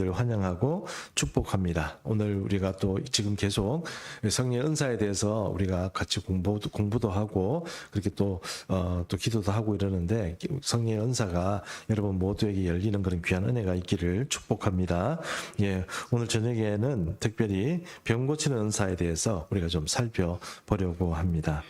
환영하고 축복합니다. 오늘 우리가 또 지금 계속 성령 은사에 대해서 우리가 같이 공부도 하고 그렇게 또 기도도 하고 이러는데 성령 은사가 여러분 모두에게 열리는 그런 귀한 은혜가 있기를 축복합니다. 예, 오늘 저녁에는 특별히 병 고치는 은사에 대해서 우리가 좀 살펴보려고 합니다.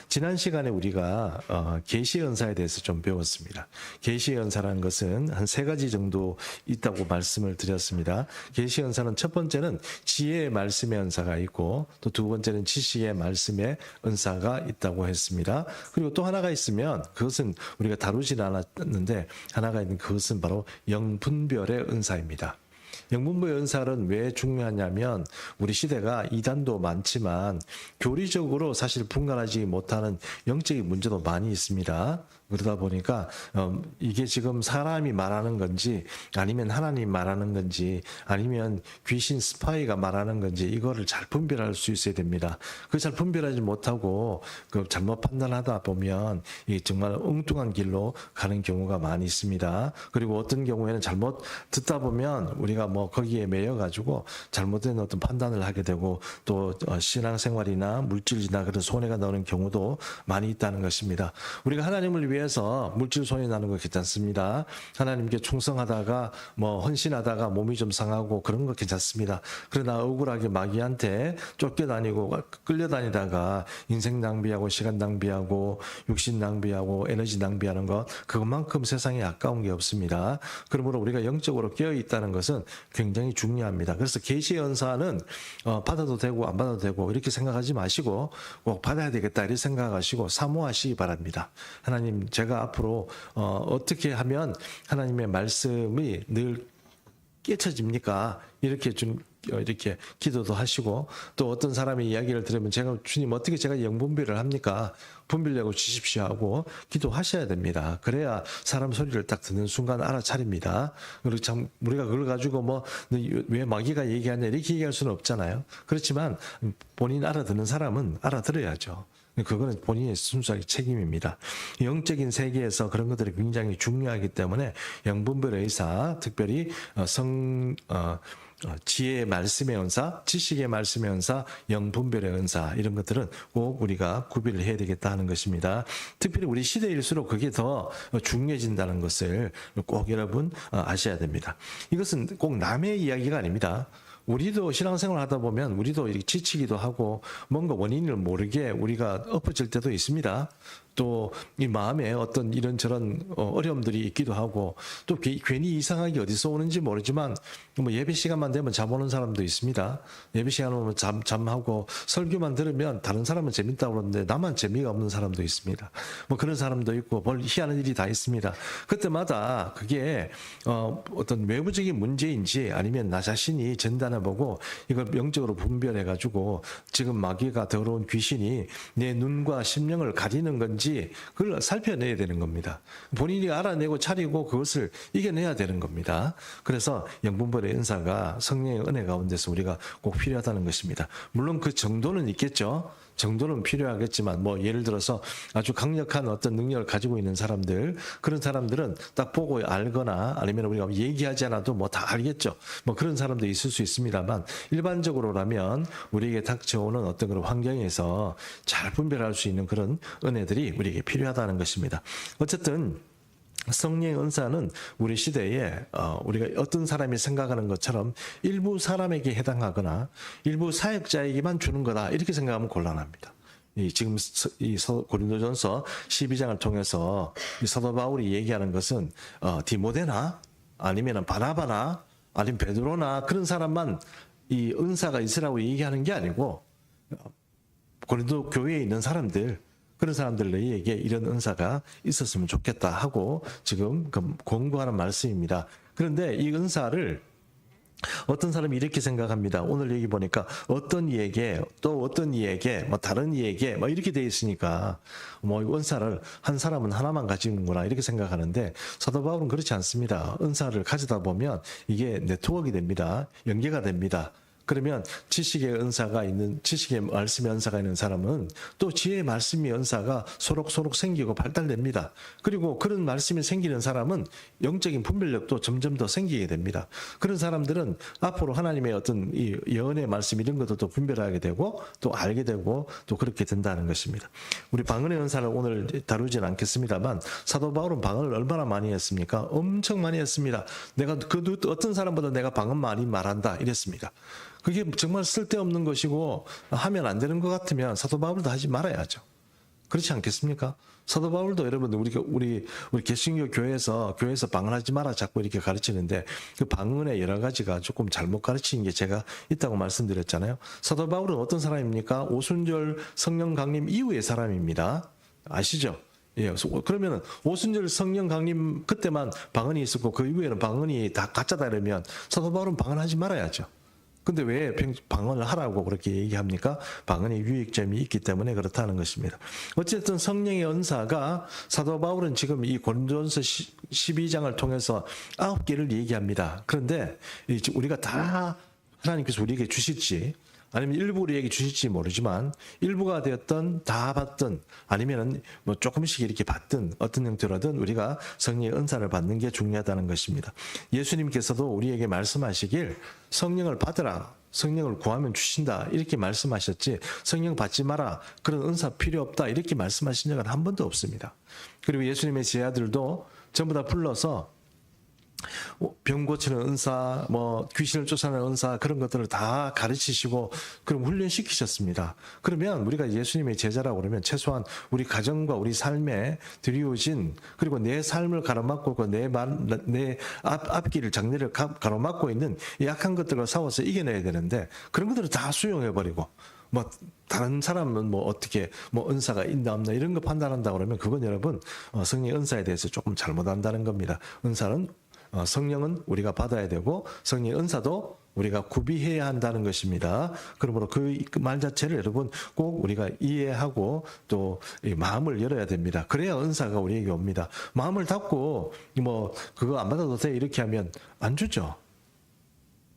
지난 시간에 우리가 계시 은사에 대해서 좀 배웠습니다. 계시 은사라는 것은 한 3가지 정도 있다고 말씀을 드렸습니다. 계시 은사는 첫 번째는 지혜의 말씀의 은사가 있고 또 두 번째는 지식의 말씀의 은사가 있다고 했습니다. 그리고 또 하나가 있으면 그것은 우리가 다루지 않았는데 하나가 있는 그것은 바로 영분별의 은사입니다. 영분별의 은사는 왜 중요하냐면 우리 시대가 이단도 많지만 교리적으로 사실 분간하지 못하는 영적인 문제도 많이 있습니다. 그러다 보니까 이게 지금 사람이 말하는 건지 아니면 하나님 말하는 건지 아니면 귀신 스파이가 말하는 건지 이거를 잘 분별할 수 있어야 됩니다. 그 잘 분별하지 못하고 그 잘못 판단하다 보면 이게 정말 엉뚱한 길로 가는 경우가 많이 있습니다. 그리고 어떤 경우에는 잘못 듣다 보면 우리가 뭐 거기에 매여 가지고 잘못된 어떤 판단을 하게 되고 또 신앙생활이나 물질이나 그런 손해가 나는 경우도 많이 있다는 것입니다. 우리가 하나님을 위해서 물질 손해 나는 거 괜찮습니다. 하나님께 충성하다가 뭐 헌신하다가 몸이 좀 상하고 그런 거 괜찮습니다. 그러나 억울하게 마귀한테 쫓겨다니고 끌려다니다가 인생 낭비하고 시간 낭비하고 육신 낭비하고 에너지 낭비하는 것 그것만큼 세상에 아까운 게 없습니다. 그러므로 우리가 영적으로 깨어 있다는 것은 굉장히 중요합니다. 그래서 계시 은사는 받아도 되고 안 받아도 되고 이렇게 생각하지 마시고 꼭 받아야 되겠다 이렇게 생각하시고 사모하시기 바랍니다. 하나님 제가 앞으로 어떻게 하면 하나님의 말씀이 늘 깨쳐집니까? 이렇게 좀 이렇게 기도도 하시고 또 어떤 사람의 이야기를 들으면 제가 주님 어떻게 제가 영분별을 합니까? 분별력을 주십시오 하고 기도하셔야 됩니다. 그래야 사람 소리를 딱 듣는 순간 알아차립니다. 그리고 참 우리가 그걸 가지고 뭐 왜 마귀가 얘기하냐 이렇게 얘기할 수는 없잖아요. 그렇지만 본인 알아듣는 사람은 알아들어야죠. 그거는 본인의 순수하게 책임입니다. 영적인 세계에서 그런 것들이 굉장히 중요하기 때문에 영분별의 의사, 특별히 지혜의 말씀의 은사, 지식의 말씀의 은사, 영분별의 은사 이런 것들은 꼭 우리가 구별을 해야 되겠다 하는 것입니다. 특별히 우리 시대일수록 그게 더 중요해진다는 것을 꼭 여러분 아셔야 됩니다. 이것은 꼭 남의 이야기가 아닙니다. 우리도 신앙생활 하다 보면 우리도 이렇게 지치기도 하고 뭔가 원인을 모르게 우리가 엎어질 때도 있습니다. 또 이 마음에 어떤 이런저런 어려움들이 있기도 하고 또 괜히 이상하게 어디서 오는지 모르지만 뭐 예배 시간만 되면 잠 오는 사람도 있습니다. 예배 시간 오면 잠하고 설교만 들으면 다른 사람은 재밌다고 그러는데 나만 재미가 없는 사람도 있습니다. 뭐 그런 사람도 있고 뭘 희한한 일이 다 있습니다. 그때마다 그게 어떤 외부적인 문제인지 아니면 나 자신이 진단해보고 이걸 영적으로 분별해가지고 지금 마귀가 더러운 귀신이 내 눈과 심령을 가리는 건지 그걸 살펴내야 되는 겁니다. 본인이 알아내고 차리고 그것을 이겨내야 되는 겁니다. 그래서 영분별의 은사가 성령의 은혜 가운데서 우리가 꼭 필요하다는 것입니다. 물론 그 정도는 있겠죠. 정도는 필요하겠지만 뭐 예를 들어서 아주 강력한 어떤 능력을 가지고 있는 사람들 그런 사람들은 딱 보고 알거나 아니면 우리가 얘기하지 않아도 뭐 다 알겠죠. 뭐 그런 사람도 있을 수 있습니다만 일반적으로라면 우리에게 닥쳐오는 어떤 그런 환경에서 잘 분별할 수 있는 그런 은혜들이 우리에게 필요하다는 것입니다. 어쨌든 성령의 은사는 우리 시대에 우리가 어떤 사람이 생각하는 것처럼 일부 사람에게 해당하거나 일부 사역자에게만 주는 거다 이렇게 생각하면 곤란합니다. 지금 이 고린도전서 12장을 통해서 이 사도 바울이 얘기하는 것은 디모데나 아니면 바나바나 아니면 베드로나 그런 사람만 이 은사가 있으라고 얘기하는 게 아니고 고린도 교회에 있는 사람들 그런 사람들에게 이런 은사가 있었으면 좋겠다 하고 지금 권고하는 말씀입니다. 그런데 이 은사를 어떤 사람이 이렇게 생각합니다. 오늘 얘기 보니까 어떤 이에게 또 어떤 이에게 뭐 다른 이에게 뭐 이렇게 돼 있으니까 뭐 은사를 한 사람은 하나만 가지는구나 이렇게 생각하는데 사도 바울은 그렇지 않습니다. 은사를 가지다 보면 이게 네트워크가 됩니다. 연계가 됩니다. 그러면 지식의 은사가 있는, 지식의 말씀의 은사가 있는 사람은 또 지혜의 말씀의 은사가 소록소록 생기고 발달됩니다. 그리고 그런 말씀이 생기는 사람은 영적인 분별력도 점점 더 생기게 됩니다. 그런 사람들은 앞으로 하나님의 어떤 이 예언의 말씀 이런 것도 분별하게 되고 또 알게 되고 또 그렇게 된다는 것입니다. 우리 방언의 은사를 오늘 다루지는 않겠습니다만 사도 바울은 방언을 얼마나 많이 했습니까? 엄청 많이 했습니다. 내가 그 어떤 사람보다 내가 방언 많이 말한다 이랬습니다. 그게 정말 쓸데없는 것이고 하면 안 되는 것 같으면 사도 바울도 하지 말아야죠. 그렇지 않겠습니까? 사도 바울도 여러분 우리 개신교 교회에서 방언하지 마라 자꾸 이렇게 가르치는데 그 방언의 여러 가지가 조금 잘못 가르치는 게 제가 있다고 말씀드렸잖아요. 사도 바울은 어떤 사람입니까? 오순절 성령 강림 이후의 사람입니다. 아시죠? 예, 그러면 오순절 성령 강림 그때만 방언이 있었고 그 이후에는 방언이 다 가짜다 이러면 사도 바울은 방언하지 말아야죠. 근데 왜 방언을 하라고 그렇게 얘기합니까? 방언의 유익점이 있기 때문에 그렇다는 것입니다. 어쨌든 성령의 은사가 사도 바울은 지금 이 고린도전서 12장을 통해서 9개를 얘기합니다. 그런데 우리가 다 하나님께서 우리에게 주실지 아니면 일부 우리에게 주실지 모르지만 일부가 되었던 다 받든 아니면은 뭐 조금씩 이렇게 받든 어떤 형태로든 우리가 성령의 은사를 받는 게 중요하다는 것입니다. 예수님께서도 우리에게 말씀하시길 성령을 받으라. 성령을 구하면 주신다. 이렇게 말씀하셨지 성령 받지 마라. 그런 은사 필요 없다. 이렇게 말씀하신 적은 한 번도 없습니다. 그리고 예수님의 제자들도 전부 다 불러서 병 고치는 은사, 뭐 귀신을 쫓아내는 은사 그런 것들을 다 가르치시고 그럼 훈련시키셨습니다. 그러면 우리가 예수님의 제자라고 그러면 최소한 우리 가정과 우리 삶에 드리우신 그리고 내 삶을 가로막고 내 앞길을 장래를 가로막고 있는 약한 것들과 싸워서 이겨내야 되는데 그런 것들을 다 수용해버리고 뭐 다른 사람은 뭐 어떻게 뭐 은사가 있나 없나 이런 거 판단한다 그러면 그건 여러분 성령의 은사에 대해서 조금 잘못한다는 겁니다. 은사는 성령은 우리가 받아야 되고 성령의 은사도 우리가 구비해야 한다는 것입니다. 그러므로 그 말 자체를 여러분 꼭 우리가 이해하고 또 마음을 열어야 됩니다. 그래야 은사가 우리에게 옵니다. 마음을 닫고 뭐 그거 안 받아도 돼 이렇게 하면 안 주죠.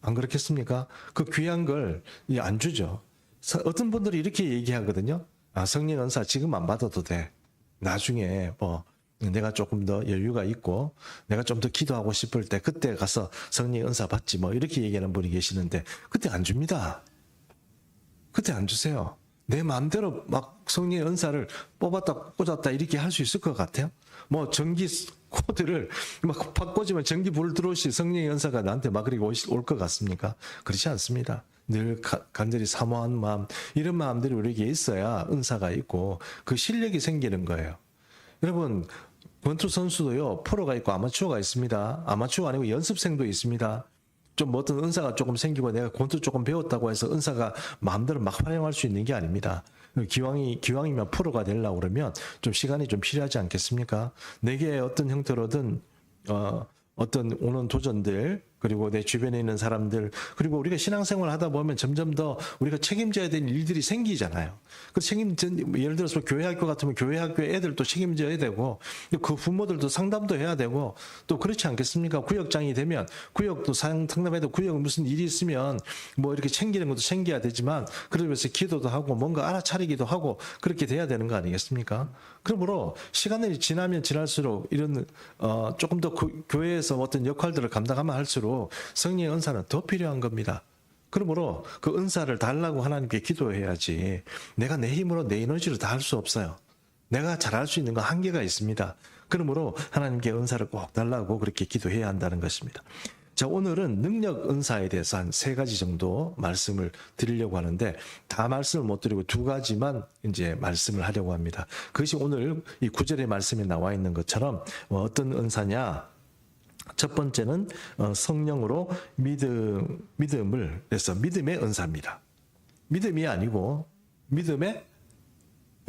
안 그렇겠습니까? 그 귀한 걸 안 주죠. 어떤 분들이 이렇게 얘기하거든요. 성령 은사 지금 안 받아도 돼. 나중에 뭐 내가 조금 더 여유가 있고 내가 좀 더 기도하고 싶을 때 그때 가서 성령 은사 받지 뭐 이렇게 얘기하는 분이 계시는데 그때 안 줍니다. 그때 안 주세요. 내 마음대로 막 성령의 은사를 뽑았다 꽂았다 이렇게 할 수 있을 것 같아요. 뭐 전기 코드를 막 팍 꽂으면 전기 불 들어오시 성령의 은사가 나한테 막 그렇게 올 것 같습니까? 그렇지 않습니다. 늘 간절히 사모한 마음 이런 마음들이 우리에게 있어야 은사가 있고 그 실력이 생기는 거예요. 여러분 권투 선수도요 프로가 있고 아마추어가 있습니다. 아마추어가 아니고 연습생도 있습니다. 좀 어떤 은사가 조금 생기고 내가 권투 조금 배웠다고 해서 은사가 마음대로 막 활용할 수 있는 게 아닙니다. 기왕이면 프로가 되려고 그러면 좀 시간이 좀 필요하지 않겠습니까? 내게 어떤 형태로든 어떤 오는 도전들 그리고 내 주변에 있는 사람들 그리고 우리가 신앙생활을 하다 보면 점점 더 우리가 책임져야 되는 일들이 생기잖아요. 그 예를 들어서 교회학교 같으면 교회학교 애들도 책임져야 되고 그 부모들도 상담도 해야 되고 또 그렇지 않겠습니까? 구역장이 되면 구역도 상담해도 구역 무슨 일이 있으면 뭐 이렇게 챙기는 것도 챙겨야 되지만 그러면서 기도도 하고 뭔가 알아차리기도 하고 그렇게 돼야 되는 거 아니겠습니까? 그러므로 시간이 지나면 지날수록 이런 조금 더 교회에서 어떤 역할들을 감당하면 할수록 성령의 은사는 더 필요한 겁니다. 그러므로 그 은사를 달라고 하나님께 기도해야지 내가 내 힘으로 내 에너지로 다 할 수 없어요. 내가 잘할 수 있는 건 한계가 있습니다. 그러므로 하나님께 은사를 꼭 달라고 그렇게 기도해야 한다는 것입니다. 자, 오늘은 능력 은사에 대해서 한 3가지 정도 말씀을 드리려고 하는데 다 말씀을 못 드리고 2가지만 이제 말씀을 하려고 합니다. 그것이 오늘 이 9절의 말씀에 나와 있는 것처럼 어떤 은사냐? 첫 번째는 성령으로 믿음을 해서 믿음의 은사입니다. 믿음이 아니고 믿음의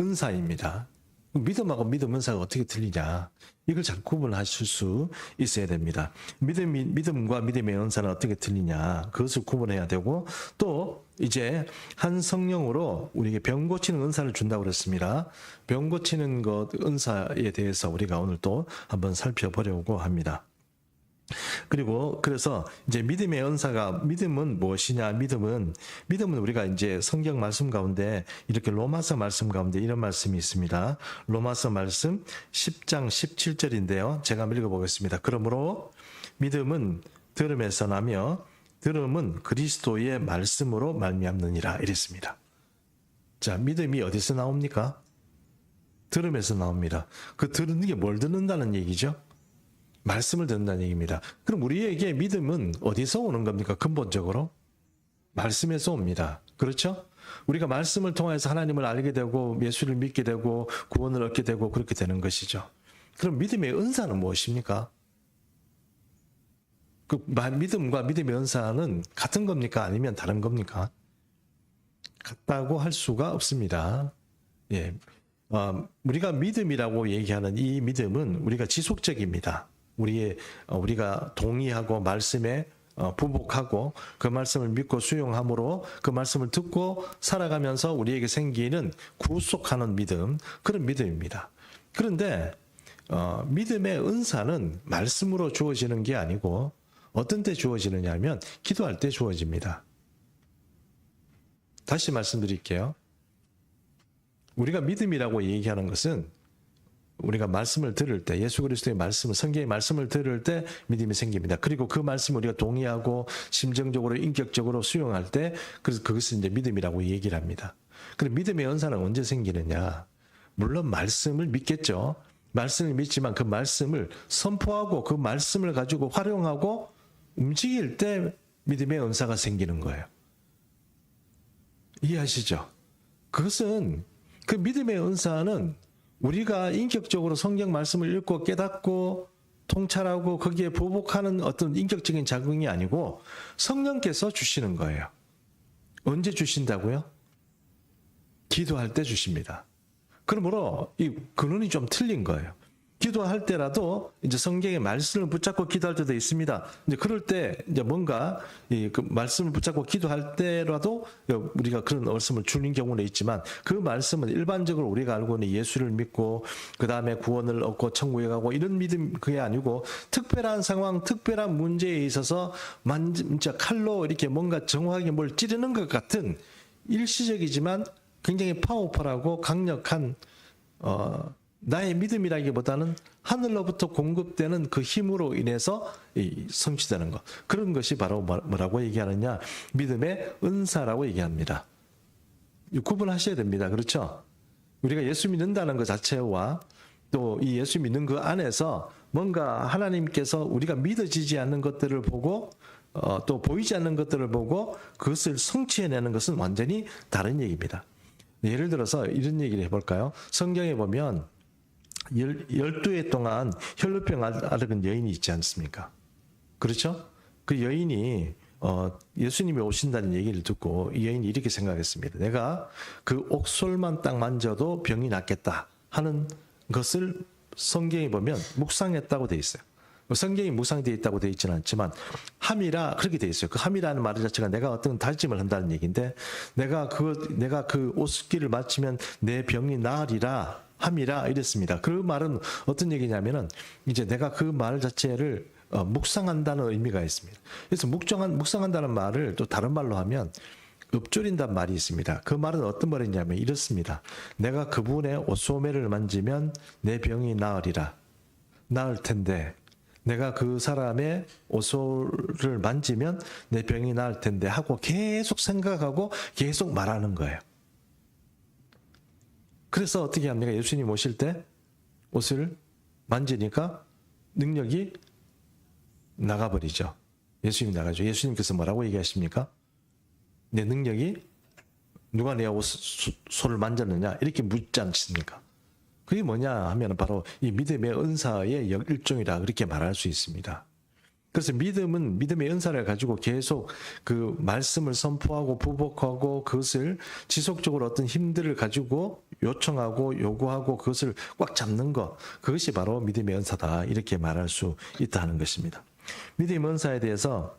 은사입니다. 믿음하고 믿음 은사가 어떻게 틀리냐? 이걸 잘 구분하실 수 있어야 됩니다. 믿음과 믿음의 은사는 어떻게 틀리냐? 그것을 구분해야 되고 또 이제 한 성령으로 우리에게 병 고치는 은사를 준다고 그랬습니다. 병 고치는 것 은사에 대해서 우리가 오늘 또 한번 살펴보려고 합니다. 그리고 그래서 이제 믿음의 은사가 믿음은 무엇이냐? 믿음은 우리가 이제 성경 말씀 가운데 이렇게 로마서 말씀 가운데 이런 말씀이 있습니다. 로마서 말씀 10장 17절인데요. 제가 한번 읽어보겠습니다. 그러므로 믿음은 들음에서 나며 들음은 그리스도의 말씀으로 말미암느니라 이랬습니다. 자, 믿음이 어디서 나옵니까? 들음에서 나옵니다. 그 듣는 게 뭘 듣는다는 얘기죠? 말씀을 듣는다는 얘기입니다. 그럼 우리에게 믿음은 어디서 오는 겁니까? 근본적으로 말씀에서 옵니다. 그렇죠? 우리가 말씀을 통해서 하나님을 알게 되고 예수를 믿게 되고 구원을 얻게 되고 그렇게 되는 것이죠. 그럼 믿음의 은사는 무엇입니까? 그 믿음과 믿음의 은사는 같은 겁니까? 아니면 다른 겁니까? 같다고 할 수가 없습니다. 예. 우리가 믿음이라고 얘기하는 이 믿음은 우리가 지속적입니다. 우리가 동의하고 말씀에 부복하고 그 말씀을 믿고 수용함으로 그 말씀을 듣고 살아가면서 우리에게 생기는 구속하는 믿음, 그런 믿음입니다. 그런데 믿음의 은사는 말씀으로 주어지는 게 아니고 어떤 때 주어지느냐 하면 기도할 때 주어집니다. 다시 말씀드릴게요. 우리가 믿음이라고 얘기하는 것은 우리가 말씀을 들을 때, 예수 그리스도의 말씀을, 성경의 말씀을 들을 때 믿음이 생깁니다. 그리고 그 말씀을 우리가 동의하고 심정적으로, 인격적으로 수용할 때, 그래서 그것을 이제 믿음이라고 얘기를 합니다. 그럼 믿음의 은사는 언제 생기느냐? 물론 말씀을 믿겠죠. 말씀을 믿지만 그 말씀을 선포하고 그 말씀을 가지고 활용하고 움직일 때 믿음의 은사가 생기는 거예요. 이해하시죠? 그것은 그 믿음의 은사는 우리가 인격적으로 성경 말씀을 읽고 깨닫고 통찰하고 거기에 보복하는 어떤 인격적인 자극이 아니고 성령께서 주시는 거예요. 언제 주신다고요? 기도할 때 주십니다. 그러므로 이 근원이 좀 틀린 거예요. 기도할 때라도 이제 성경의 말씀을 붙잡고 기도할 때도 있습니다. 이제 그럴 때 이제 뭔가 그 말씀을 붙잡고 기도할 때라도 우리가 그런 말씀을 주는 경우는 있지만 그 말씀은 일반적으로 우리가 알고 있는 예수를 믿고 그 다음에 구원을 얻고 천국에 가고 이런 믿음 그게 아니고 특별한 상황, 특별한 문제에 있어서 진짜 칼로 이렇게 뭔가 정확하게 뭘 찌르는 것 같은 일시적이지만 굉장히 파워풀하고 강력한 나의 믿음이라기보다는 하늘로부터 공급되는 그 힘으로 인해서 성취되는 것. 그런 것이 바로 뭐라고 얘기하느냐? 믿음의 은사라고 얘기합니다. 구분하셔야 됩니다. 그렇죠? 우리가 예수 믿는다는 것 자체와 또 이 예수 믿는 그 안에서 뭔가 하나님께서 우리가 믿어지지 않는 것들을 보고 또 보이지 않는 것들을 보고 그것을 성취해내는 것은 완전히 다른 얘기입니다. 예를 들어서 이런 얘기를 해볼까요? 성경에 보면 12해 동안 혈루병 앓은 여인이 있지 않습니까? 그렇죠? 그 여인이 예수님이 오신다는 얘기를 듣고 이 여인이 이렇게 생각했습니다. 내가 그 옥솔만 딱 만져도 병이 낫겠다 하는 것을 성경에 보면 묵상했다고 돼 있어요. 성경이 묵상되어 있다고 되어 있지는 않지만 함이라 그렇게 되어 있어요. 그 함이라는 말 자체가 내가 어떤 다짐을 한다는 얘기인데 내가 그 옷깃을 맞추면 내 병이 나으리라 함이라 이랬습니다. 그 말은 어떤 얘기냐면은 이제 내가 그 말 자체를 묵상한다는 의미가 있습니다. 그래서 묵상한다는 말을 또 다른 말로 하면 읊조린다는 말이 있습니다. 그 말은 어떤 말이냐면 이렇습니다. 내가 그분의 옷소매를 만지면 내 병이 나으리라. 나을 텐데 내가 그 사람의 옷소를 만지면 내 병이 나을 텐데 하고 계속 생각하고 계속 말하는 거예요. 그래서 어떻게 합니까? 예수님 오실 때 옷을 만지니까 능력이 나가버리죠. 예수님이 나가죠. 예수님께서 뭐라고 얘기하십니까? 내 능력이 누가 내 옷소를 만졌느냐? 이렇게 묻지 않습니까? 그게 뭐냐 하면 바로 이 믿음의 은사의 일종이라 그렇게 말할 수 있습니다. 그래서 믿음은 믿음의 은사를 가지고 계속 그 말씀을 선포하고 부복하고 그것을 지속적으로 어떤 힘들을 가지고 요청하고 요구하고 그것을 꽉 잡는 것, 그것이 바로 믿음의 은사다 이렇게 말할 수 있다는 것입니다. 믿음의 은사에 대해서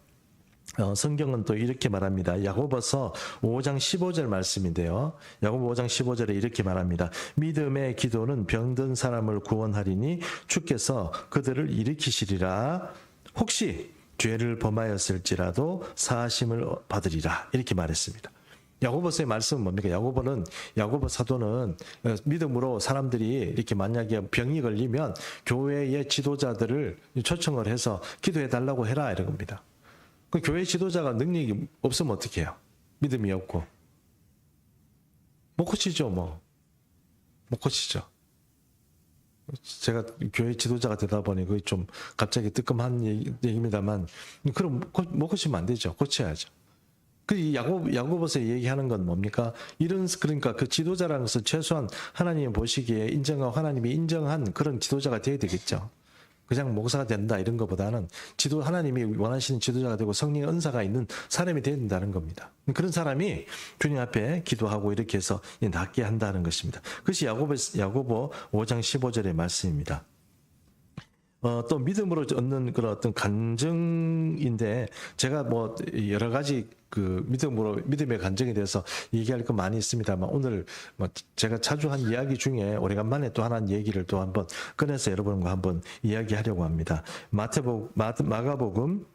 성경은 또 이렇게 말합니다. 야고보서 5장 15절 말씀인데요. 야고보 5장 15절에 이렇게 말합니다. 믿음의 기도는 병든 사람을 구원하리니 주께서 그들을 일으키시리라. 혹시 죄를 범하였을지라도 사하심을 받으리라 이렇게 말했습니다. 야고보서의 말씀은 뭡니까? 야고보 사도는 믿음으로 사람들이 이렇게 만약에 병이 걸리면 교회의 지도자들을 초청을 해서 기도해 달라고 해라 이런 겁니다. 그 교회 지도자가 능력이 없으면 어떻게 해요? 믿음이 없고 못 고치죠, 뭐. 못 고치죠. 제가 교회 지도자가 되다 보니 그게 좀 갑자기 뜨끔한 얘기입니다만, 그럼 못 고치면 안 되죠. 고쳐야죠. 그 야고보서 얘기하는 건 뭡니까? 그러니까 그 지도자라는 것은 최소한 하나님이 보시기에 인정하고 하나님이 인정한 그런 지도자가 되어야 되겠죠. 그냥 목사가 된다 이런 것보다는 하나님이 원하시는 지도자가 되고 성령의 은사가 있는 사람이 되어야 된다는 겁니다. 그런 사람이 주님 앞에 기도하고 이렇게 해서 낫게 한다는 것입니다. 그것이 야고보 5장 15절의 말씀입니다. 또 믿음으로 얻는 그런 어떤 간증인데, 제가 뭐 여러 가지 그 믿음의 간증에 대해서 얘기할 거 많이 있습니다만, 오늘 뭐 제가 자주 한 이야기 중에 오래간만에 또 하나 얘기를 또 한번 꺼내서 여러분과 한번 이야기하려고 합니다. 마가복음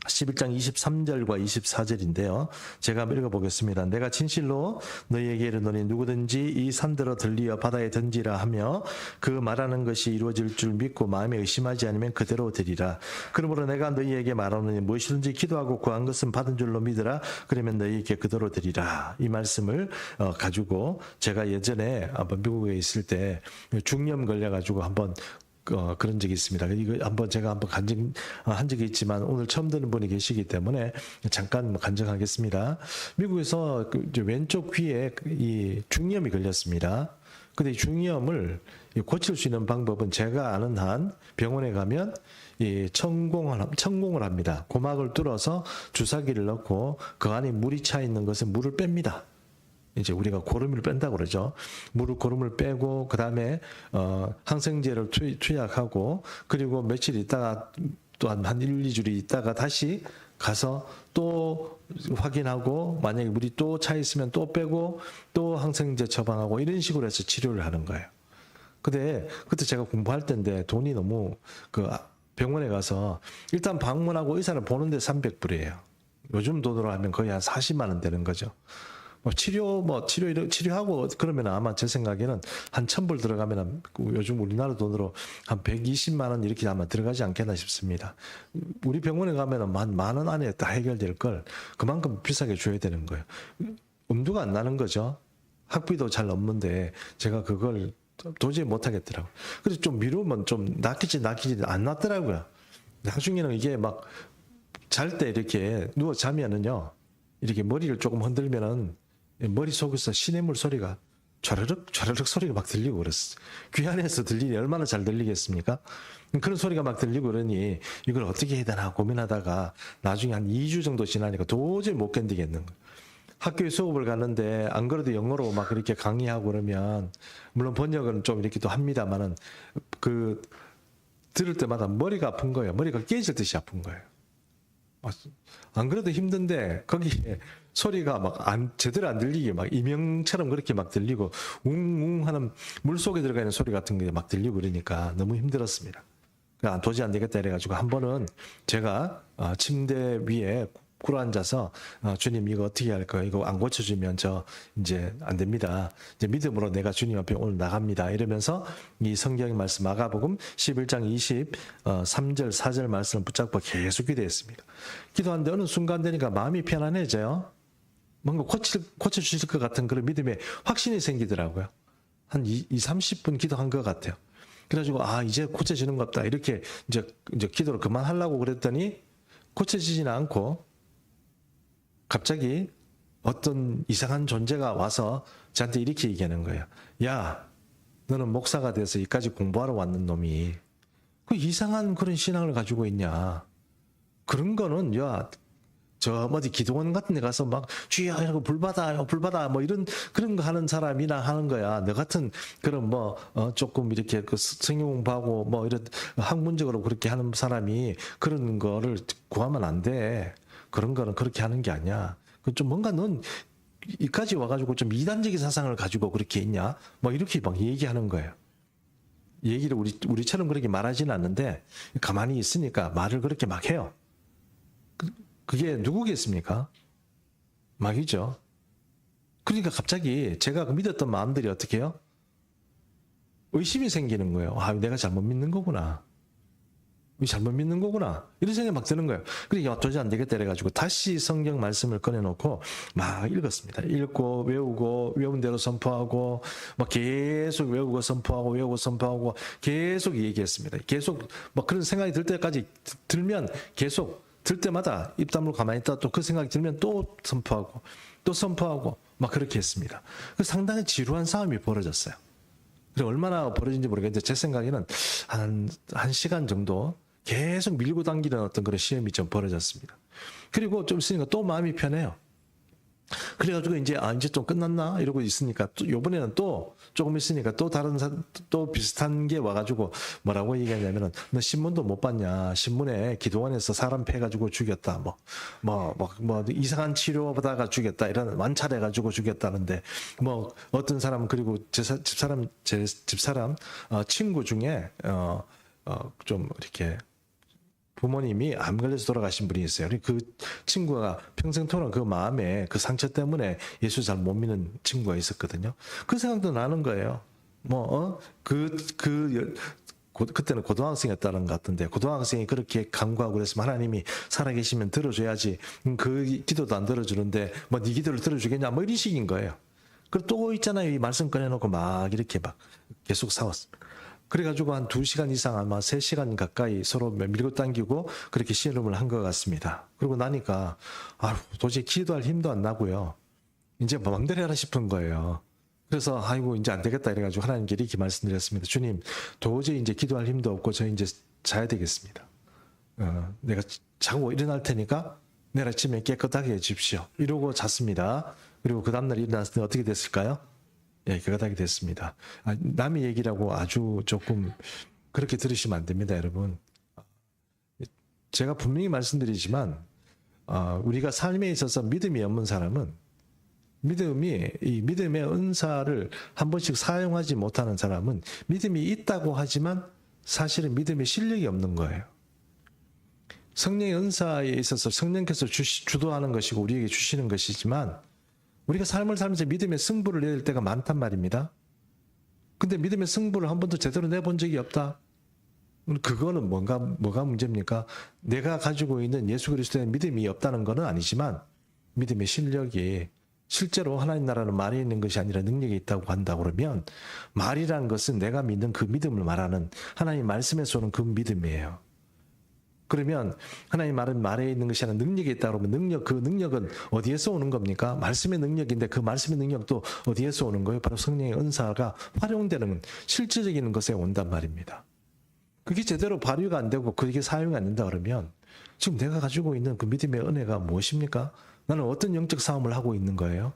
11장 23절과 24절인데요. 제가 한번 읽어보겠습니다. 내가 진실로 너희에게 이르노니 누구든지 이 산들어 들리어 바다에 던지라 하며 그 말하는 것이 이루어질 줄 믿고 마음에 의심하지 않으면 그대로 되리라. 그러므로 내가 너희에게 말하노니 무엇이든지 기도하고 구한 것은 받은 줄로 믿으라. 그러면 너희에게 그대로 되리라. 이 말씀을 가지고 제가 예전에 한번 미국에 있을 때 중염 걸려가지고 한번 그런 적이 있습니다. 이거 제가 한번 간증한 적이 있지만 오늘 처음 듣는 분이 계시기 때문에 잠깐 간증하겠습니다. 미국에서 왼쪽 귀에 이 중이염이 걸렸습니다. 근데 이 중이염을 고칠 수 있는 방법은 제가 아는 한 병원에 가면 천공을 합니다. 고막을 뚫어서 주사기를 넣고 그 안에 물이 차 있는 것은 물을 뺍니다. 이제 우리가 고름을 뺀다고 그러죠. 고름을 빼고 그다음에 항생제를 투약하고, 그리고 며칠 있다가 또 한 1, 2주일 있다가 다시 가서 또 확인하고, 만약에 물이 또 차 있으면 또 빼고 또 항생제 처방하고, 이런 식으로 해서 치료를 하는 거예요. 근데 그때 제가 공부할 때인데 돈이 너무 병원에 가서 일단 방문하고 의사를 보는데 300불이에요. 요즘 돈으로 하면 거의 한 40만 원 되는 거죠. 치료하고 그러면 아마 제 생각에는 한 1,000불 들어가면 요즘 우리나라 돈으로 한 120만 원 이렇게 아마 들어가지 않겠나 싶습니다. 우리 병원에 가면 한 10,000원 안에 다 해결될 걸 그만큼 비싸게 줘야 되는 거예요. 엄두가 안 나는 거죠. 학비도 잘 없는데 제가 그걸 도저히 못 하겠더라고요. 그래서 좀 미루면 좀 낫기지 안 낫더라고요. 나중에는 이게 막 잘 때 이렇게 누워 자면은요, 이렇게 머리를 조금 흔들면은 머릿속에서 시냇물 소리가 좌르륵 소리가 막 들리고 그랬어요. 귀 안에서 들리니 얼마나 잘 들리겠습니까? 그런 소리가 막 들리고 그러니 이걸 어떻게 해야 되나 고민하다가 나중에 한 2주 정도 지나니까 도저히 못 견디겠는 거예요. 학교에 수업을 가는데 안 그래도 영어로 막 그렇게 강의하고 그러면, 물론 번역은 좀 이렇게 또 합니다만은 들을 때마다 머리가 아픈 거예요. 머리가 깨질 듯이 아픈 거예요. 안 그래도 힘든데 거기에 소리가 막 제대로 안 들리게 막 이명처럼 그렇게 막 들리고 웅웅 하는 물속에 들어가 있는 소리 같은 게 막 들리고 그러니까 너무 힘들었습니다. 그러니까 도저히 안 되겠다 이래가지고 한 번은 제가 침대 위에 꿇어앉아서 주님 이거 어떻게 할까요? 이거 안 고쳐주면 저 이제 안 됩니다. 이제 믿음으로 내가 주님 앞에 오늘 나갑니다. 이러면서 이 성경의 말씀 마가복음 11장 23절 4절 말씀을 붙잡고 계속 기도했습니다. 기도하는데 어느 순간 되니까 마음이 편안해져요. 뭔가 고쳐주실 것 같은 그런 믿음의 확신이 생기더라고요. 한 30분 기도한 것 같아요. 그래가지고 이제 고쳐지는 것 같다. 이렇게 이제 기도를 그만하려고 그랬더니 고쳐지지는 않고 갑자기 어떤 이상한 존재가 와서 저한테 이렇게 얘기하는 거예요. 야, 너는 목사가 돼서 여기까지 공부하러 왔는 놈이 그 이상한 그런 신앙을 가지고 있냐. 그런 거는 저 어디 기도원 같은 데 가서 막 주여 하고 불받아 뭐 이런 그런 거 하는 사람이나 하는 거야. 너 같은 그런 조금 이렇게 성경 공부하고 뭐 이런 학문적으로 그렇게 하는 사람이 그런 거를 구하면 안 돼. 그런 거는 그렇게 하는 게 아니야. 좀 뭔가 넌 이까지 와가지고 좀 이단적인 사상을 가지고 그렇게 있냐? 뭐 이렇게 막 얘기하는 거예요. 얘기를 우리처럼 그렇게 말하지는 않는데 가만히 있으니까 말을 그렇게 막 해요. 그게 누구겠습니까? 막이죠. 그러니까 갑자기 제가 믿었던 마음들이 어떻게 해요? 의심이 생기는 거예요. 아, 내가 잘못 믿는 거구나. 잘못 믿는 거구나. 이런 생각이 막 드는 거예요. 그러니까 도저히 안 되겠다 이래가지고 다시 성경 말씀을 꺼내놓고 막 읽었습니다. 읽고 외우고 외운 대로 선포하고 막 계속 외우고 선포하고 계속 얘기했습니다. 계속 막 그런 생각이 들 때까지 들면 계속 들 때마다 입 다물고 가만히 있다 또 그 생각이 들면 또 선포하고 막 그렇게 했습니다. 상당히 지루한 싸움이 벌어졌어요. 얼마나 벌어진지 모르겠는데 제 생각에는 한 시간 정도 계속 밀고 당기는 어떤 그런 시험이 좀 벌어졌습니다. 그리고 좀 있으니까 또 마음이 편해요. 그래가지고 이제 좀 끝났나 이러고 있으니까 또 요번에는 또 조금 있으니까 또 또 비슷한 게 와가지고 뭐라고 얘기하냐면은 너 신문도 못 봤냐? 신문에 기도원에서 사람 패가지고 죽였다. 뭐 이상한 치료 받다가 죽였다. 이런 완찰해가지고 죽였다는데 뭐 어떤 사람 그리고 제 집사람 친구 중에 좀 이렇게 부모님이 암 걸려서 돌아가신 분이 있어요. 그 친구가 평생토록 그 마음에 그 상처 때문에 예수 잘 못 믿는 친구가 있었거든요. 그 생각도 나는 거예요. 그때는 고등학생이었다는 것 같은데 고등학생이 그렇게 간구하고 그랬으면 하나님이 살아계시면 들어줘야지. 그 기도도 안 들어주는데 뭐 네 기도를 들어주겠냐 뭐 이런 식인 거예요. 그리고 또 있잖아요. 이 말씀 꺼내놓고 막 이렇게 막 계속 싸웠습니다. 그래가지고 한 2시간 이상 아마 3시간 가까이 서로 밀고 당기고 그렇게 씨름을 한 것 같습니다. 그러고 나니까 도저히 기도할 힘도 안 나고요. 이제 뭐 맘대로 해라 싶은 거예요. 그래서 아이고 이제 안 되겠다 이래가지고 하나님께 이렇게 말씀드렸습니다. 주님 도저히 이제 기도할 힘도 없고 저 이제 자야 되겠습니다. 내가 자고 일어날 테니까 내일 아침에 깨끗하게 해주십시오. 이러고 잤습니다. 그리고 그 다음날 일어났을 때 어떻게 됐을까요? 예, 깨끗하게 됐습니다. 남의 얘기라고 아주 조금 그렇게 들으시면 안 됩니다, 여러분. 제가 분명히 말씀드리지만 우리가 삶에 있어서 믿음이 없는 사람은 이 믿음의 은사를 한 번씩 사용하지 못하는 사람은 믿음이 있다고 하지만 사실은 믿음의 실력이 없는 거예요. 성령의 은사에 있어서 성령께서 주도하는 것이고 우리에게 주시는 것이지만 우리가 삶을 살면서 믿음의 승부를 내릴 때가 많단 말입니다. 근데 믿음의 승부를 한 번도 제대로 내본 적이 없다. 그거는 뭐가 문제입니까? 내가 가지고 있는 예수 그리스도의 믿음이 없다는 것은 아니지만 믿음의 실력이 실제로 하나님 나라는 말에 있는 것이 아니라 능력이 있다고 한다고 그러면 말이라는 것은 내가 믿는 그 믿음을 말하는 하나님 말씀에서 오는 그 믿음이에요. 그러면 하나님 말은 말에 있는 것이 아니라 능력이 있다 그러면 그 능력은 어디에서 오는 겁니까? 말씀의 능력인데 그 말씀의 능력도 어디에서 오는 거예요? 바로 성령의 은사가 활용되는 실질적인 것에 온단 말입니다. 그게 제대로 발휘가 안 되고 그게 사용이 안 된다 그러면 지금 내가 가지고 있는 그 믿음의 은혜가 무엇입니까? 나는 어떤 영적 싸움을 하고 있는 거예요?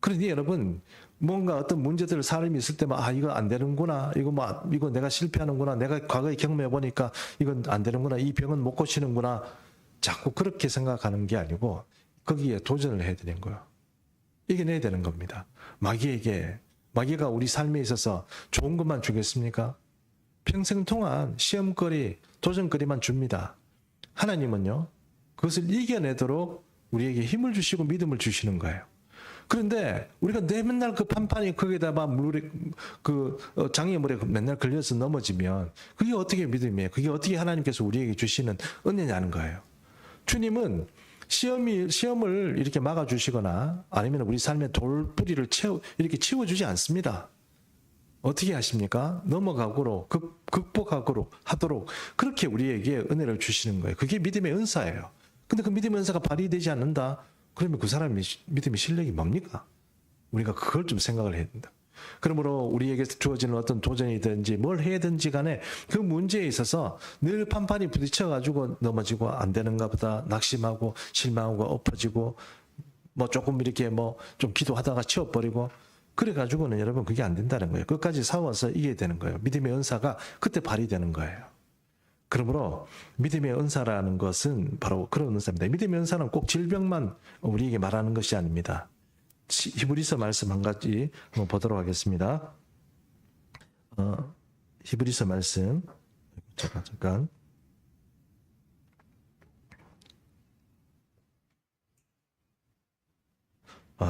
그러니 여러분 뭔가 어떤 문제들 사람이 있을 때만 이거 안 되는구나 이거 내가 실패하는구나 내가 과거에 경험해 보니까 이건 안 되는구나 이 병은 못 고치는구나 자꾸 그렇게 생각하는 게 아니고 거기에 도전을 해야 되는 거예요. 이겨내야 되는 겁니다. 마귀가 우리 삶에 있어서 좋은 것만 주겠습니까? 평생 동안 시험거리 도전거리만 줍니다. 하나님은요 그것을 이겨내도록 우리에게 힘을 주시고 믿음을 주시는 거예요. 그런데 우리가 맨날 그 판판이 거기다가 물에 장애물에 맨날 걸려서 넘어지면 그게 어떻게 믿음이에요? 그게 어떻게 하나님께서 우리에게 주시는 은혜냐는 거예요. 주님은 시험을 이렇게 막아주시거나 아니면 우리 삶의 돌뿌리를 이렇게 치워주지 않습니다. 어떻게 하십니까? 넘어가도록 극복하도록 하도록 그렇게 우리에게 은혜를 주시는 거예요. 그게 믿음의 은사예요. 근데 그 믿음의 은사가 발휘되지 않는다? 그러면 그 사람의 믿음의 실력이 뭡니까? 우리가 그걸 좀 생각을 해야 된다. 그러므로 우리에게 주어지는 어떤 도전이든지 뭘 해야든지 간에 그 문제에 있어서 늘 판판이 부딪혀가지고 넘어지고 안 되는가 보다 낙심하고 실망하고 엎어지고 뭐 조금 이렇게 좀 기도하다가 치워버리고 그래가지고는 여러분 그게 안 된다는 거예요. 끝까지 싸워서 이겨야 되는 거예요. 믿음의 은사가 그때 발휘되는 거예요. 그러므로 믿음의 은사라는 것은 바로 그런 은사입니다. 믿음의 은사는 꼭 질병만 우리에게 말하는 것이 아닙니다. 히브리서 말씀 한 가지 한번 보도록 하겠습니다. 히브리서 말씀. 잠깐.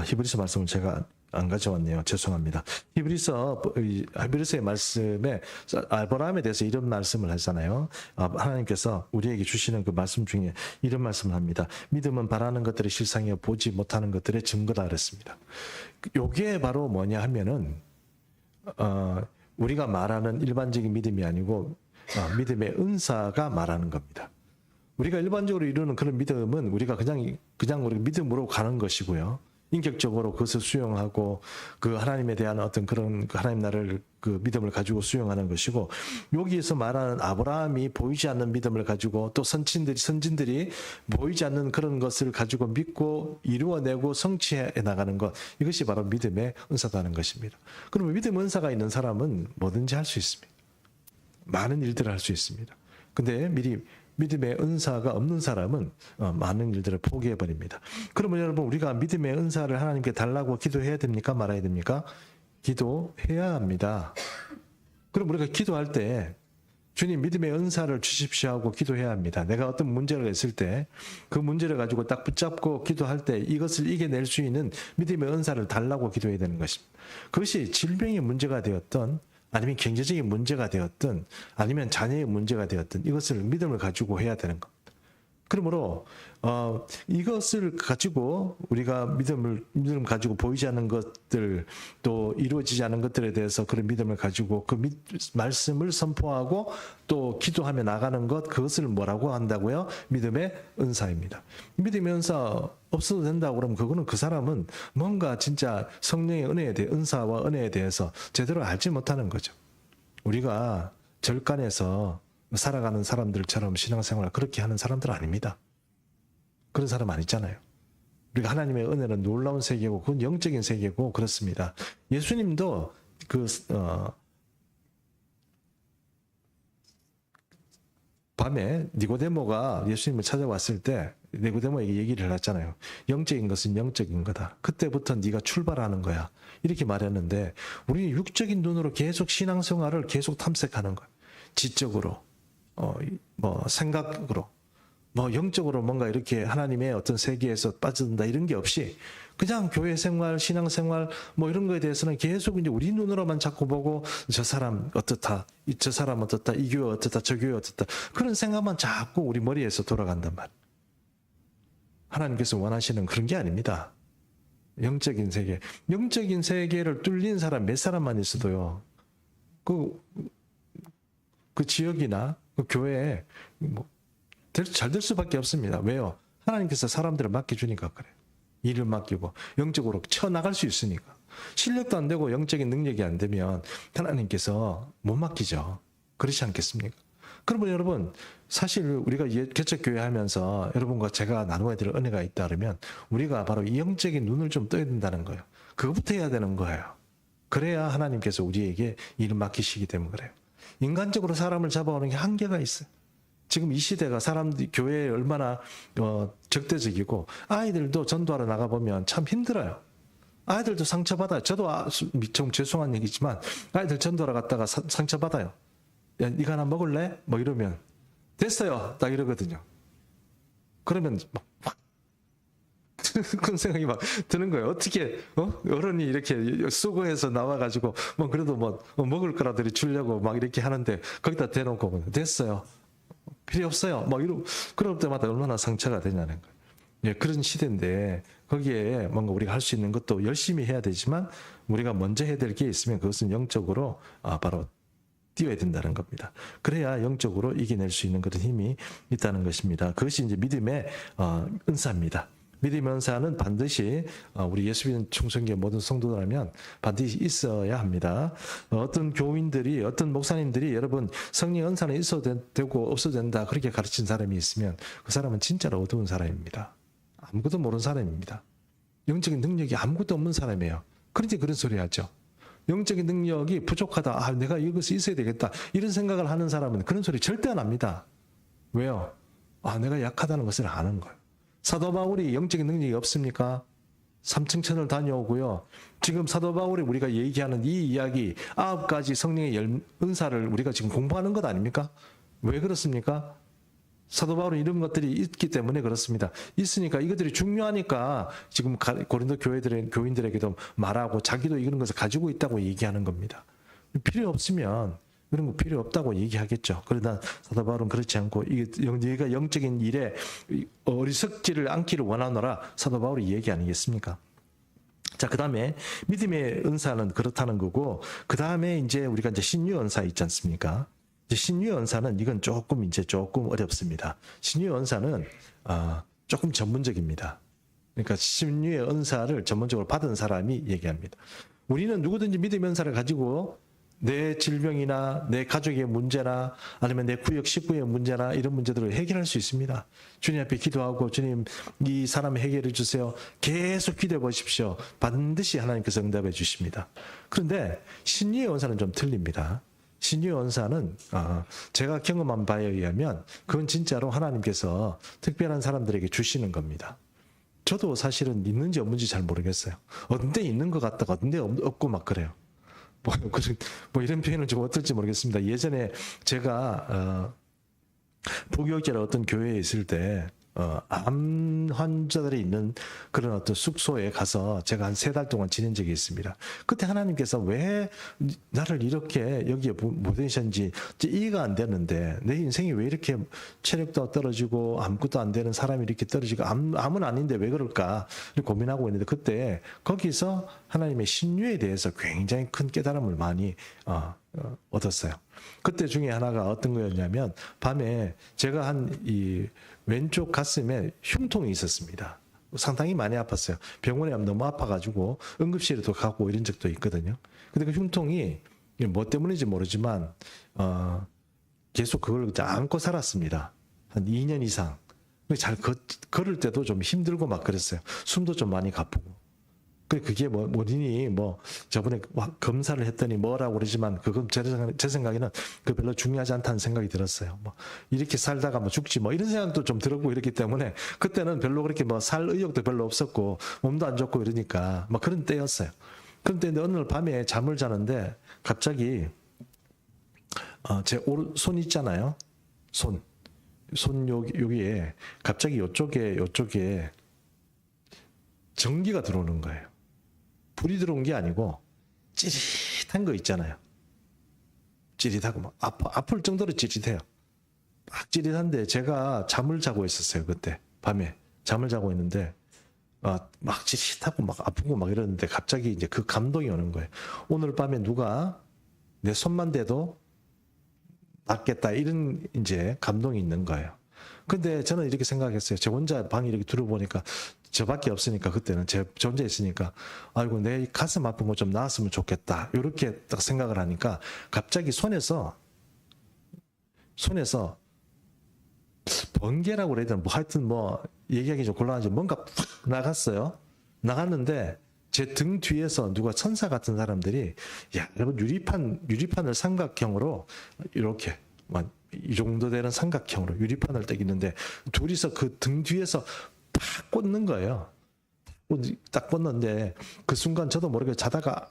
히브리서 말씀을 제가 안 가져왔네요. 죄송합니다. 히브리서의 말씀에 아브라함에 대해서 이런 말씀을 하잖아요. 하나님께서 우리에게 주시는 그 말씀 중에 이런 말씀을 합니다. 믿음은 바라는 것들의 실상이요 보지 못하는 것들의 증거다 그랬습니다. 요게 바로 뭐냐 하면은 우리가 말하는 일반적인 믿음이 아니고 믿음의 은사가 말하는 겁니다. 우리가 일반적으로 이루는 그런 믿음은 우리가 그냥 우리 믿음으로 가는 것이고요. 인격적으로 그것을 수용하고 그 하나님에 대한 어떤 그런 하나님 나라를 그 믿음을 가지고 수용하는 것이고, 여기에서 말하는 아브라함이 보이지 않는 믿음을 가지고 또 선진들이 보이지 않는 그런 것을 가지고 믿고 이루어내고 성취해 나가는 것, 이것이 바로 믿음의 은사다는 것입니다. 그러면 믿음의 은사가 있는 사람은 뭐든지 할 수 있습니다. 많은 일들을 할 수 있습니다. 근데 미리 믿음의 은사가 없는 사람은 많은 일들을 포기해버립니다. 그러면 여러분, 우리가 믿음의 은사를 하나님께 달라고 기도해야 됩니까? 말아야 됩니까? 기도해야 합니다. 그럼 우리가 기도할 때 주님 믿음의 은사를 주십시오 하고 기도해야 합니다. 내가 어떤 문제를 했을 때 그 문제를 가지고 딱 붙잡고 기도할 때 이것을 이겨낼 수 있는 믿음의 은사를 달라고 기도해야 되는 것입니다. 그것이 질병의 문제가 되었던, 아니면 경제적인 문제가 되었든, 아니면 자녀의 문제가 되었든, 이것을 믿음을 가지고 해야 되는 겁니다. 그러므로 이것을 가지고 우리가 믿음 가지고 보이지 않는 것들, 또 이루어지지 않은 것들에 대해서 그런 믿음을 가지고 그 말씀을 선포하고 또 기도하며 나가는 것, 그것을 뭐라고 한다고요? 믿음의 은사입니다. 믿음의 은사 없어도 된다고 그러면 그거는 그 사람은 뭔가 진짜 성령의 은혜에 대해, 은사와 은혜에 대해서 제대로 알지 못하는 거죠. 우리가 절간에서 살아가는 사람들처럼 신앙생활을 그렇게 하는 사람들 아닙니다. 그런 사람 아니잖아요. 우리가 하나님의 은혜는 놀라운 세계고 그건 영적인 세계고 그렇습니다. 예수님도 밤에 니고데모가 예수님을 찾아왔을 때 니고데모에게 얘기를 했잖아요. 영적인 것은 영적인 거다. 그때부터 네가 출발하는 거야. 이렇게 말했는데, 우리는 육적인 눈으로 계속 신앙생활을 계속 탐색하는 거예요. 지적으로, 생각으로, 영적으로 뭔가 이렇게 하나님의 어떤 세계에서 빠져든다 이런 게 없이 그냥 교회 생활, 신앙 생활 이런 거에 대해서는 계속 이제 우리 눈으로만 자꾸 보고 저 사람 어떻다, 저 사람 어떻다, 이 교회 어떻다, 저 교회 어떻다, 그런 생각만 자꾸 우리 머리에서 돌아간단 말이에요. 하나님께서 원하시는 그런 게 아닙니다. 영적인 세계를 뚫린 사람 몇 사람만 있어도요, 그 지역이나 그 교회에 잘 될 수밖에 없습니다. 왜요? 하나님께서 사람들을 맡겨주니까 그래요. 일을 맡기고 영적으로 쳐나갈 수 있으니까. 실력도 안 되고 영적인 능력이 안 되면 하나님께서 못 맡기죠. 그렇지 않겠습니까? 그러면 여러분, 사실 우리가 개척교회 하면서 여러분과 제가 나누어야 될 은혜가 있다 그러면 우리가 바로 이 영적인 눈을 좀 떠야 된다는 거예요. 그것부터 해야 되는 거예요. 그래야 하나님께서 우리에게 일을 맡기시기 때문에 그래요. 인간적으로 사람을 잡아오는 게 한계가 있어요. 지금 이 시대가 사람들이 교회에 얼마나 적대적이고, 아이들도 전도하러 나가보면 참 힘들어요. 아이들도 상처받아요. 저도 좀 죄송한 얘기지만 아이들 전도하러 갔다가 상처받아요. 야, 네가 하나 먹을래? 이러면 됐어요. 딱 이러거든요. 그러면 그런 생각이 막 드는 거예요. 어떻게 어른이 이렇게 수고해서 나와가지고 그래도 먹을 거라도 주려고 막 이렇게 하는데 거기다 대놓고 됐어요. 필요 없어요. 그럴 때마다 얼마나 상처가 되냐는 거예요. 예, 그런 시대인데 거기에 뭔가 우리가 할 수 있는 것도 열심히 해야 되지만 우리가 먼저 해야 될 게 있으면 그것은 영적으로 바로 뛰어야 된다는 겁니다. 그래야 영적으로 이겨낼 수 있는 그런 힘이 있다는 것입니다. 그것이 이제 믿음의 은사입니다. 믿음의 은사는 반드시 우리 예수 믿는 충성교회 모든 성도들이라면 반드시 있어야 합니다. 어떤 교인들이, 어떤 목사님들이 여러분 성령의 은사는 있어도 되고 없어도 된다 그렇게 가르친 사람이 있으면 그 사람은 진짜로 어두운 사람입니다. 아무것도 모르는 사람입니다. 영적인 능력이 아무것도 없는 사람이에요. 그런데 그런 소리 하죠. 영적인 능력이 부족하다. 내가 이것이 있어야 되겠다. 이런 생각을 하는 사람은 그런 소리 절대 안 합니다. 왜요? 내가 약하다는 것을 아는 거예요. 사도 바울이 영적인 능력이 없습니까? 삼층천을 다녀오고요. 지금 사도 바울이 우리가 얘기하는 이 이야기 9가지 성령의 은사를 우리가 지금 공부하는 것 아닙니까? 왜 그렇습니까? 사도 바울은 이런 것들이 있기 때문에 그렇습니다. 있으니까 이것들이 중요하니까 지금 고린도 교인들에게도 말하고 자기도 이런 것을 가지고 있다고 얘기하는 겁니다. 필요 없으면 그런 거 필요 없다고 얘기하겠죠. 그러나 사도 바울은 그렇지 않고 네가 영적인 일에 어리석지를 않기를 원하노라 사도 바울이 얘기 아니겠습니까? 자, 그 다음에 믿음의 은사는 그렇다는 거고, 그 다음에 이제 우리가 이제 신유 은사 있지 않습니까? 이제 신유 은사는 이건 조금 어렵습니다. 신유 은사는 조금 전문적입니다. 그러니까 신유의 은사를 전문적으로 받은 사람이 얘기합니다. 우리는 누구든지 믿음의 은사를 가지고 내 질병이나 내 가족의 문제나 아니면 내 구역 식구의 문제나 이런 문제들을 해결할 수 있습니다. 주님 앞에 기도하고 주님 이 사람 해결해 주세요. 계속 기도해 보십시오. 반드시 하나님께서 응답해 주십니다. 그런데 신유의 은사는 좀 틀립니다. 신유의 은사는 제가 경험한 바에 의하면 그건 진짜로 하나님께서 특별한 사람들에게 주시는 겁니다. 저도 사실은 있는지 없는지 잘 모르겠어요. 어떤 데 있는 것 같다가 어떤 데 없고 막 그래요. 뭐 이런 표현은 좀 어떨지 모르겠습니다. 예전에 제가 부교육자를 어떤 교회에 있을 때 암 환자들이 있는 그런 어떤 숙소에 가서 제가 한 3달 동안 지낸 적이 있습니다. 그때 하나님께서 왜 나를 이렇게 여기에 보내셨는지 이해가 안 되는데 내 인생이 왜 이렇게 체력도 떨어지고 아무것도 안 되는 사람이 이렇게 떨어지고 암은 아닌데 왜 그럴까 고민하고 있는데 그때 거기서 하나님의 신유에 대해서 굉장히 큰 깨달음을 많이 얻었어요. 그때 중에 하나가 어떤 거였냐면 밤에 제가 한 이 왼쪽 가슴에 흉통이 있었습니다. 상당히 많이 아팠어요. 병원에 가면 너무 아파가지고 응급실에도 가고 이런 적도 있거든요. 근데 그 흉통이 뭐 때문인지 모르지만 계속 그걸 안고 살았습니다. 한 2년 이상. 잘 걸을 때도 좀 힘들고 막 그랬어요. 숨도 좀 많이 가쁘고. 그게 뭐니 저번에 검사를 했더니 뭐라고 그러지만 그건 제 생각에는 그 별로 중요하지 않다는 생각이 들었어요. 이렇게 살다가 죽지 이런 생각도 좀 들었고 이랬기 때문에 그때는 별로 그렇게 살 의욕도 별로 없었고 몸도 안 좋고 이러니까 그런 때였어요. 그런데 어느 날 밤에 잠을 자는데 갑자기 제 오른손 있잖아요. 손 여기에 갑자기 요쪽에 전기가 들어오는 거예요. 불이 들어온 게 아니고 찌릿한 거 있잖아요. 찌릿하고 아플 정도로 찌릿해요. 막 찌릿한데 제가 잠을 자고 있었어요. 그때 밤에 잠을 자고 있는데 막 찌릿하고 막 아프고 막 이러는데 갑자기 이제 그 감동이 오는 거예요. 오늘 밤에 누가 내 손만 대도 낫겠다 이런 이제 감동이 있는 거예요. 근데 저는 이렇게 생각했어요. 저 혼자 방에 이렇게 들어보니까 저밖에 없으니까 그때는 저 혼자 있으니까 아이고 내 가슴 아픈 거 좀 나았으면 좋겠다. 이렇게 딱 생각을 하니까 갑자기 손에서 번개라고 그래야 되나 하여튼 얘기하기 좀 곤란하지 뭔가 팍 나갔어요. 나갔는데 제 등 뒤에서 누가 천사 같은 사람들이 야 여러분 유리판을 삼각형으로 이렇게 이 정도 되는 삼각형으로 유리판을 딱 있는데 둘이서 그 등 뒤에서 팍 꽂는 거예요. 딱 꽂는데 그 순간 저도 모르게 자다가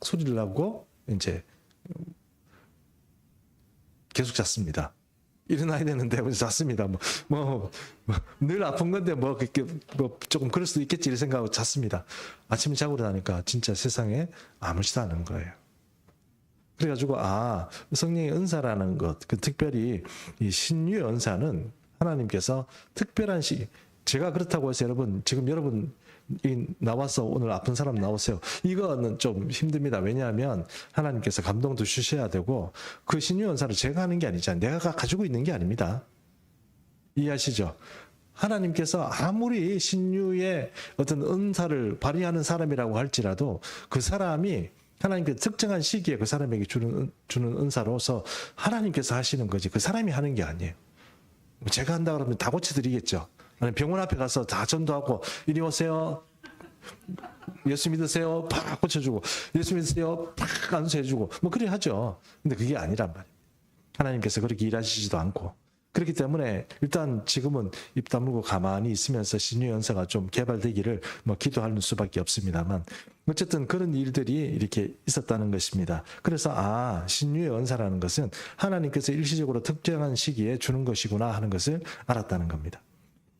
소리를 나고 이제 계속 잤습니다. 일어나야 되는데 잤습니다. 늘 아픈 건데 조금 그럴 수도 있겠지 이런 생각하고 잤습니다. 아침에 자고 일어나니까 진짜 세상에 아무렇지도 않은 거예요. 그래가지고 성령의 은사라는 것, 특별히 이 신유의 은사는 하나님께서 특별한 제가 그렇다고 해서 지금 여러분 나와서 오늘 아픈 사람 나오세요. 이거는 좀 힘듭니다. 왜냐하면 하나님께서 감동도 주셔야 되고 그 신유의 은사를 제가 하는 게 아니잖아요. 내가 가지고 있는 게 아닙니다. 이해하시죠? 하나님께서 아무리 신유의 어떤 은사를 발휘하는 사람이라고 할지라도 그 사람이 하나님께서 특정한 시기에 그 사람에게 주는 은사로서 하나님께서 하시는 거지 그 사람이 하는 게 아니에요. 제가 한다 그러면 다 고쳐드리겠죠. 병원 앞에 가서 다 전도하고 이리 오세요. 예수 믿으세요. 팍 고쳐주고 예수 믿으세요. 팍 안수해주고 그래 하죠. 근데 그게 아니란 말이에요. 하나님께서 그렇게 일하시지도 않고 그렇기 때문에 일단 지금은 입 다물고 가만히 있으면서 신유의 은사가 좀 개발되기를 뭐 기도하는 수밖에 없습니다만, 어쨌든 그런 일들이 이렇게 있었다는 것입니다. 그래서 신유의 은사라는 것은 하나님께서 일시적으로 특정한 시기에 주는 것이구나 하는 것을 알았다는 겁니다.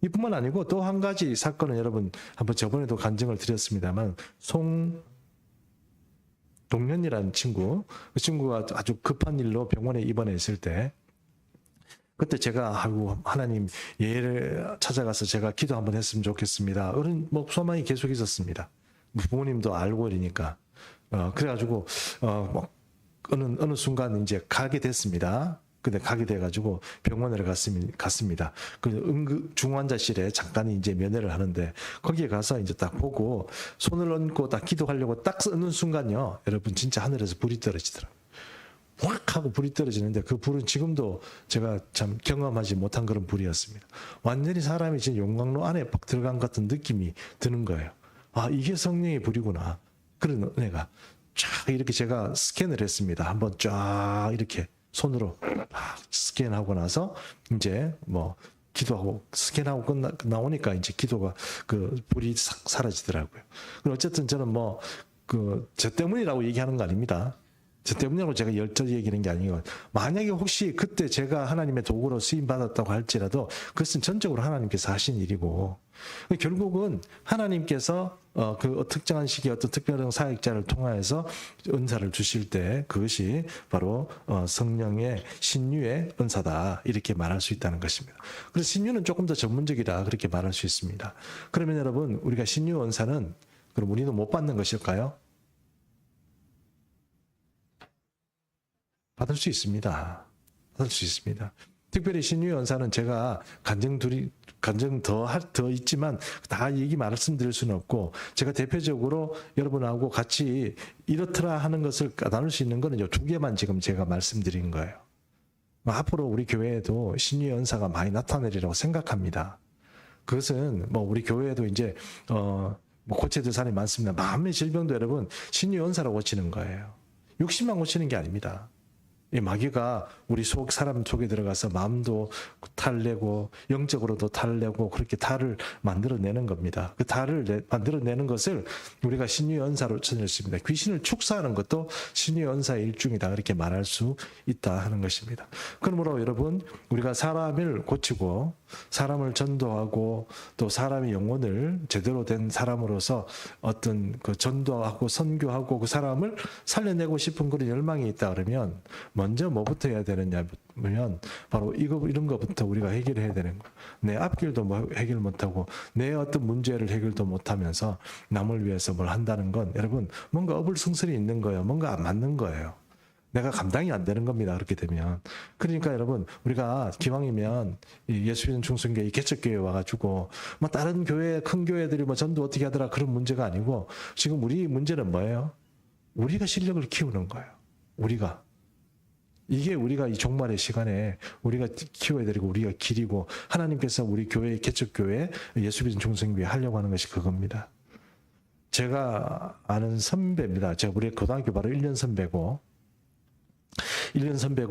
이뿐만 아니고 또 한 가지 사건은 여러분 한번 저번에도 간증을 드렸습니다만, 송동현이라는 친구, 그 친구가 아주 급한 일로 병원에 입원했을 때, 그때 제가 하나님 예를 찾아가서 제가 기도 한번 했으면 좋겠습니다. 어른 소망이 계속 있었습니다. 부모님도 알고 이러니까. 그래가지고 어느 순간 이제 가게 됐습니다. 근데 가게 돼가지고 병원에 갔습니다. 그 중환자실에 잠깐 이제 면회를 하는데, 거기에 가서 이제 딱 보고 손을 얹고 딱 기도하려고 딱 얹는 순간요, 여러분 진짜 하늘에서 불이 떨어지더라고요. 확 하고 불이 떨어지는데, 그 불은 지금도 제가 참 경험하지 못한 그런 불이었습니다. 완전히 사람이 지금 용광로 안에 팍 들어간 것 같은 느낌이 드는 거예요. 이게 성령의 불이구나. 그런 은혜가 쫙 이렇게 제가 스캔을 했습니다. 한번 쫙 이렇게 손으로 스캔하고 나서 이제 기도하고 스캔하고 나오니까 이제 기도가 그 불이 싹 사라지더라고요. 어쨌든 저는 저 때문이라고 얘기하는 거 아닙니다. 저 때문이라고 제가 열정이 얘기하는 게 아니고, 만약에 혹시 그때 제가 하나님의 도구로 쓰임 받았다고 할지라도 그것은 전적으로 하나님께서 하신 일이고, 결국은 하나님께서 그 특정한 시기에 어떤 특별한 사역자를 통하여서 은사를 주실 때 그것이 바로 성령의 신유의 은사다, 이렇게 말할 수 있다는 것입니다. 그래서 신유는 조금 더 전문적이다, 그렇게 말할 수 있습니다. 그러면 여러분, 우리가 신유 은사는 그럼 우리는 못 받는 것일까요? 받을 수 있습니다. 받을 수 있습니다. 특별히 신유의 은사는 제가 간증 더 있지만 다 얘기 말씀드릴 수는 없고, 제가 대표적으로 여러분하고 같이 이렇더라 하는 것을 나눌 수 있는 것은 두 개만 지금 제가 말씀드린 거예요. 앞으로 우리 교회에도 신유의 은사가 많이 나타내리라고 생각합니다. 그것은 우리 교회에도 이제 고쳐야 될 사람이 많습니다. 마음의 질병도 여러분 신유의 은사로 고치는 거예요. 육신만 고치는 게 아닙니다. 이 마귀가 우리 사람 속에 들어가서 마음도 탈내고 영적으로도 탈내고 그렇게 탈을 만들어내는 겁니다. 그 탈을 만들어내는 것을 우리가 신유의 은사로 전했습니다. 귀신을 축사하는 것도 신유의 은사의 일종이다, 그렇게 말할 수 있다 하는 것입니다. 그러므로 여러분, 우리가 사람을 고치고 사람을 전도하고 또 사람의 영혼을 제대로 된 사람으로서 어떤 그 전도하고 선교하고 그 사람을 살려내고 싶은 그런 열망이 있다 그러면 먼저 뭐부터 해야 되느냐면 바로 이런 것부터 우리가 해결해야 되는 거예요. 내 앞길도 해결 못하고 내 어떤 문제를 해결도 못하면서 남을 위해서 뭘 한다는 건 여러분 뭔가 어불성설이 있는 거예요. 뭔가 안 맞는 거예요. 내가 감당이 안 되는 겁니다. 그렇게 되면. 그러니까 여러분, 우리가 기왕이면 예수 믿는 중성교회 개척교회에 와가지고 다른 교회, 큰 교회들이 전도 어떻게 하더라 그런 문제가 아니고, 지금 우리 문제는 뭐예요? 우리가 실력을 키우는 거예요. 이게 우리가 이 종말의 시간에 우리가 키워야 되고 우리가 기리고, 하나님께서 우리 교회, 개척교회, 예수 믿는 중성교회 하려고 하는 것이 그겁니다. 제가 아는 선배입니다. 제가 우리 고등학교 바로 1년 선배고,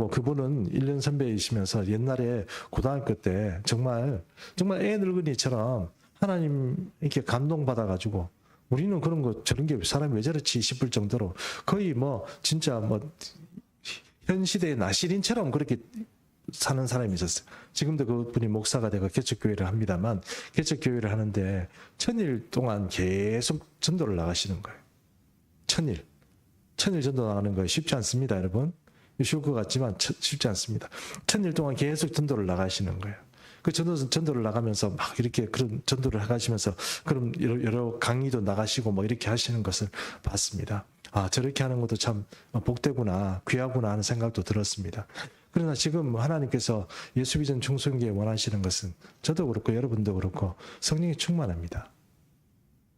그분은 1년 선배이시면서 옛날에 고등학교 때 정말 애 늙은이처럼 하나님 이렇게 감동받아가지고, 우리는 그런 거 저런 게 사람이 왜 저렇지 싶을 정도로 거의 진짜 현 시대의 나시린처럼 그렇게 사는 사람이 있었어요. 지금도 그분이 목사가 되고 개척교회를 합니다만, 개척교회를 하는데 1000일 동안 계속 전도를 나가시는 거예요. 1000일 전도 나가는 거 쉽지 않습니다, 여러분. 쉬울 것 같지만 쉽지 않습니다. 1000일 동안 계속 전도를 나가시는 거예요. 그 전도를 나가면서 이렇게 그런 전도를 나가시면서 그럼 여러 강의도 나가시고 이렇게 하시는 것을 봤습니다. 저렇게 하는 것도 참 복되구나, 귀하구나 하는 생각도 들었습니다. 그러나 지금 하나님께서 예수 믿는 중성교회 원하시는 것은 저도 그렇고 여러분도 그렇고 성령이 충만합니다.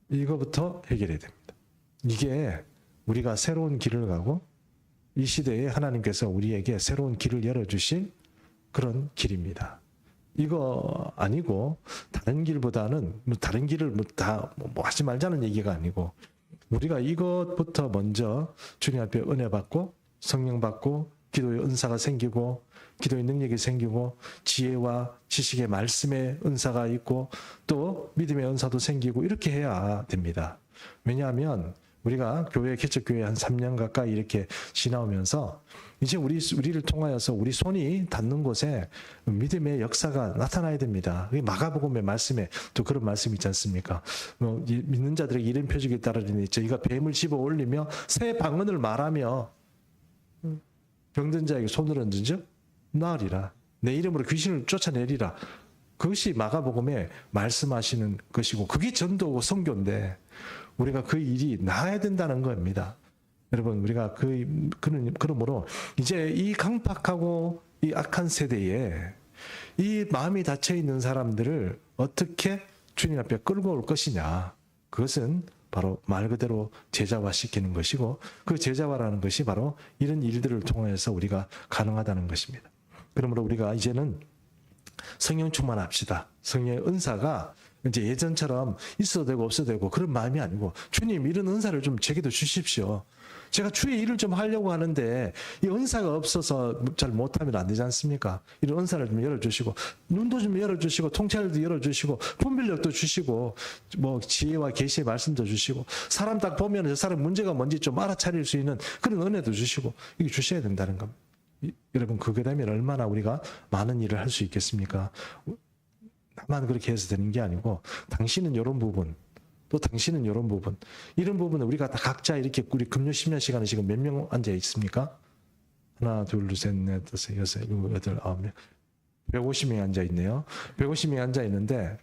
이거부터 해결해야 됩니다. 이게 우리가 새로운 길을 가고 이 시대에 하나님께서 우리에게 새로운 길을 열어주실 그런 길입니다. 이거 아니고 다른 길보다는 다른 길을 다 하지 말자는 얘기가 아니고, 우리가 이것부터 먼저 주님 앞에 은혜 받고 성령 받고 기도의 은사가 생기고 기도의 능력이 생기고 지혜와 지식의 말씀의 은사가 있고 또 믿음의 은사도 생기고 이렇게 해야 됩니다. 왜냐하면 우리가 교회 개척교회 한 3년 가까이 이렇게 지나오면서 이제 우리를 통하여서 우리 손이 닿는 곳에 믿음의 역사가 나타나야 됩니다. 마가복음의 말씀에 또 그런 말씀이 있지 않습니까? 믿는 자들에게 이런 표적이 따르리니 저희가 뱀을 집어 올리며 새 방언을 말하며 병든 자에게 손을 얹은즉 나으리라. 내 이름으로 귀신을 쫓아내리라. 그것이 마가복음에 말씀하시는 것이고 그게 전도고 선교인데 우리가 그 일이 나아야 된다는 겁니다. 여러분 우리가 그러므로 이제 이 강팍하고 이 악한 세대에 이 마음이 닫혀 있는 사람들을 어떻게 주님 앞에 끌고 올 것이냐. 그것은 바로 말 그대로 제자화시키는 것이고 그 제자화라는 것이 바로 이런 일들을 통해서 우리가 가능하다는 것입니다. 그러므로 우리가 이제는 성령 충만합시다. 성령의 은사가 이제 예전처럼 있어도 되고 없어도 되고 그런 마음이 아니고 주님 이런 은사를 좀 제게도 주십시오. 제가 주의 일을 좀 하려고 하는데 이 은사가 없어서 잘 못하면 안 되지 않습니까? 이런 은사를 좀 열어주시고 눈도 좀 열어주시고 통찰도 열어주시고 분별력도 주시고 뭐 지혜와 계시의 말씀도 주시고 사람 딱 보면 저 사람 문제가 뭔지 좀 알아차릴 수 있는 그런 은혜도 주시고 이게 주셔야 된다는 겁니다. 여러분 그게 되면 얼마나 우리가 많은 일을 할 수 있겠습니까? 나만 그렇게 해서 되는 게 아니고 당신은 이런 부분 또 당신은 이런 부분 이런 부분은 우리가 다 각자 이렇게 우리 금요 심야 시간에 지금 몇 명 앉아 있습니까? 하나 둘 셋 넷 다섯 여섯 일곱 여덟 아홉 명 150명이 앉아 있네요. 150명이 앉아 있는데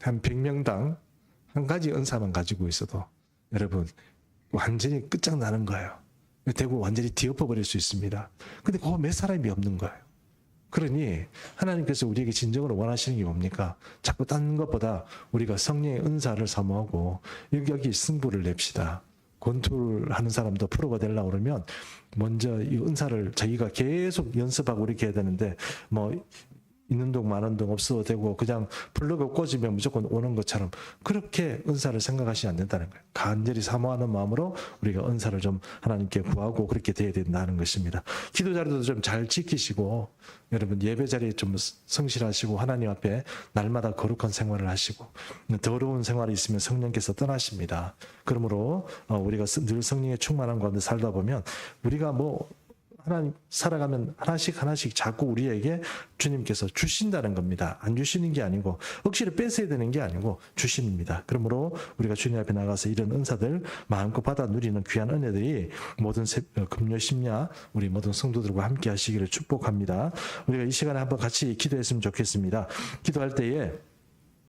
한 100명당 한 가지 은사만 가지고 있어도 여러분 완전히 끝장나는 거예요. 되고 완전히 뒤엎어버릴 수 있습니다. 근데 그거 몇 사람이 없는 거예요. 그러니 하나님께서 우리에게 진정으로 원하시는 게 뭡니까? 자꾸 딴 것보다 우리가 성령의 은사를 사모하고 여기 승부를 냅시다. 권투를 하는 사람도 프로가 되려고 그러면 먼저 이 은사를 자기가 계속 연습하고 이렇게 해야 되는데 뭐 있는 동 많은 동 없어도 되고 그냥 플러그 꽂으면 무조건 오는 것처럼 그렇게 은사를 생각하시지 않는다는 거예요. 간절히 사모하는 마음으로 우리가 은사를 좀 하나님께 구하고 그렇게 돼야 된다는 것입니다. 기도 자리도 좀 잘 지키시고 여러분 예배 자리에 좀 성실하시고 하나님 앞에 날마다 거룩한 생활을 하시고 더러운 생활이 있으면 성령께서 떠나십니다. 그러므로 우리가 늘 성령의 충만한 가운데 살다 보면 우리가 뭐 하나님 살아가면 하나씩 자꾸 우리에게 주님께서 주신다는 겁니다. 안 주시는 게 아니고 억지로 뺏어야 되는 게 아니고 주십니다. 그러므로 우리가 주님 앞에 나가서 이런 은사들 마음껏 받아 누리는 귀한 은혜들이 모든 금요 심야 우리 모든 성도들과 함께 하시기를 축복합니다. 우리가 이 시간에 한번 같이 기도했으면 좋겠습니다. 기도할 때에